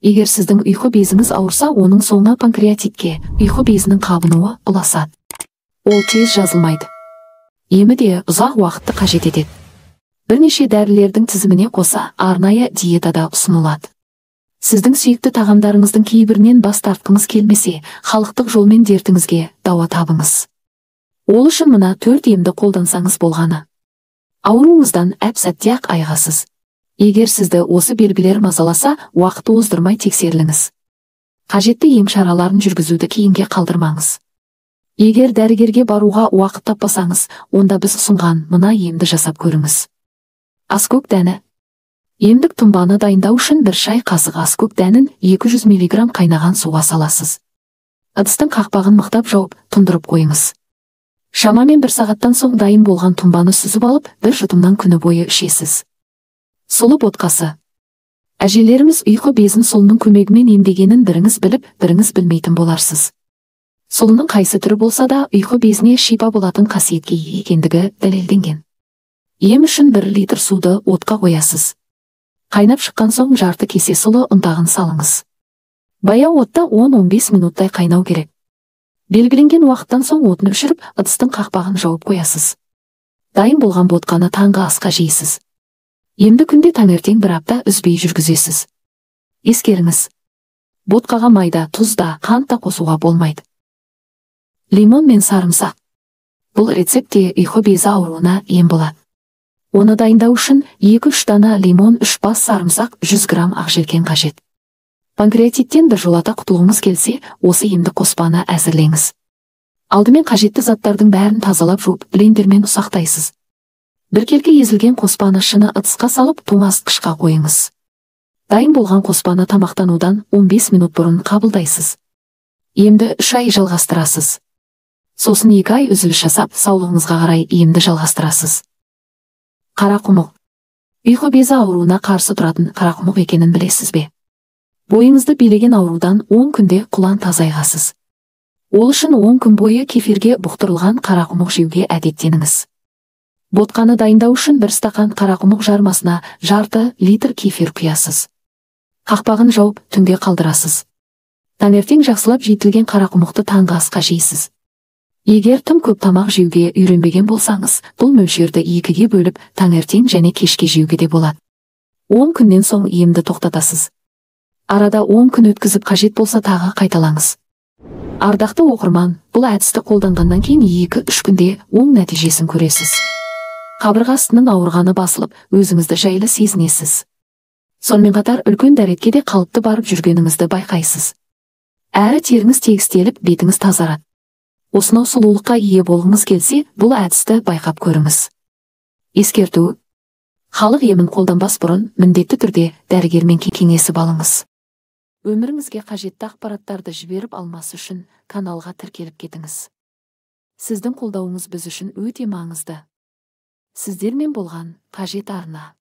Егер сіздің ұйқы безіңіз ауырса, оның соңы панкреатитке, ұйқы безінің қабынуы ұласады. Ол тез жазылмайды. Емі де ұзақ уақытты қажет етеді. Бірнеше дәрілердің тізіміне қоса арнайы диетада ұсынылады. Сіздің сүйікті тағамдарыңыздың кейбірінен бас тартқыңыз келмесе, халықтық жолмен дертіңізге дауа табыңыз. Ол үшін мына 4 емді қолдансаңыз болғаны. Ауруыңыздан әп-сәтте-ақ айығасыз. Егер сізді осы белгілер мазаласа, уақытты оздырмай тексеріліңіз. Қажетті ем шараларын жүргізуді кейінге қалдырмаңыз. Егер дәрігерге баруға уақыт таппасаңыз, онда біз ұсынған мына емді жасап көріңіз. Аскөк дәні. Емдік тұнбаны дайындау үшін 1 шай қасық аскөк дәнін 200 мг қайнаған суға саласыз. Ыдыстың қақпағын мықтап жауып, тұндырып қойыңыз. Шамамен 1 сағаттан соң дайын болған тұнбаны сүзіп алып, 1 жұтымнан күні бойы ішесіз. Сұлы ботқасы. Әжелеріміз ұйқы безін сұлының көмегімен емдегенін біріңіз біліп, біріңіз білмейтін боларсыз. Сұлының қайсы түрі болса да, ұйқы безіне шипа болатын қасиетке ие екендігі дәлелденген. Ем үшін 1 литр суды отқа қоясыз. Қайнап шыққан соң жарты кесе сұлы ұнтағын салыңыз. Баяу отта 10-15 минуттай қайнау керек. Белгіленген уақыттан соң отын өшіріп, ыдыстың қақпағын жауып қоясыз. Дайын болған ботқаны таңғы асқа жейсіз. Емді күнде таңертең 1 апта үзбей жүргізесіз. Ескеріңіз, ботқаға майда, тұз да, қант та қосуға болмайды. Лимон мен сарымсақ. Бұл рецепте ұйқы безі ауруына ем болады. Оны дайындау үшін 2-3 дана лимон, 3 бас сарымсақ, 100 грамм ақ желкен қажет. Панкреатиттен біржолата құтылғыңыз келсе, осы емді қоспаны әзірлеңіз. Алдымен қажетті заттардың бәрін тазалап жуып, блендермен ұсақтайсыз. Біркелкі езілген қоспаны шыны ыдысқа салып, тоңазытқышқа қойыңыз. Дайын болған қоспаны тамақтанудан 15 минут бұрын қабылдайсыз. Емді 3 ай жалғастырасыз. Сосын 2 ай үзіліс жасап, саулығыңызға қарай емді жалғастырасыз. Қарақұмық. Ұйқы безі ауруына қарсы тұратын қарақұмық екенін білесіз бе? Бойыңызды билеген аурудан 10 күнде құлан тазайғасыз. Ол үшін 10 күн бойы кефирге бұқтырылған қарақұмық жеуге әдеттеніңіз. Ботқаны дайындау үшін 1 стақан қарақұмық жармасына жарты литр кефир құясыз. Қақпағын жауып, түнге қалдырасыз. Таңертең жақсылап жетілген қарақұмықты таңғы асқа жейсіз. Егер тым көп тамақ жеуге үйренбеген болсаңыз, бұл мөлшерді 2-ге бөліп, таңертең және кешке жеуге де болады. 10 күннен соң емді тоқтатасыз. Арада 10 күн өткізіп қажет болса тағы қайталаңыз. Ардақты оқырман, бұл әдісті қолданғаннан кейін 2-3 күнде оң нәтижесін көресіз. Қабырға астының ауырғаны басылып, өзіңізді жайлы сезінесіз. Сонымен қатар үлкен дәретке де қалыпты барып жүргеніңізді байқайсыз. Әрі теріңіз тегістеліп, бетіңіз тазарады. Осынау сұлулыққа ие болғыңыз келсе, бұл әдісті байқап көріңіз. Ескерту. Халық емін қолданбас бұрын, міндетті түрде дәрігермен кеңесіп алыңыз. Өміріңізге қажетті ақпараттарды жіберіп алмас үшін каналға тіркеліп кетіңіз. Сіздің қолдауыңыз біз үшін өте маңызды. Сіздермен болған қажет арна.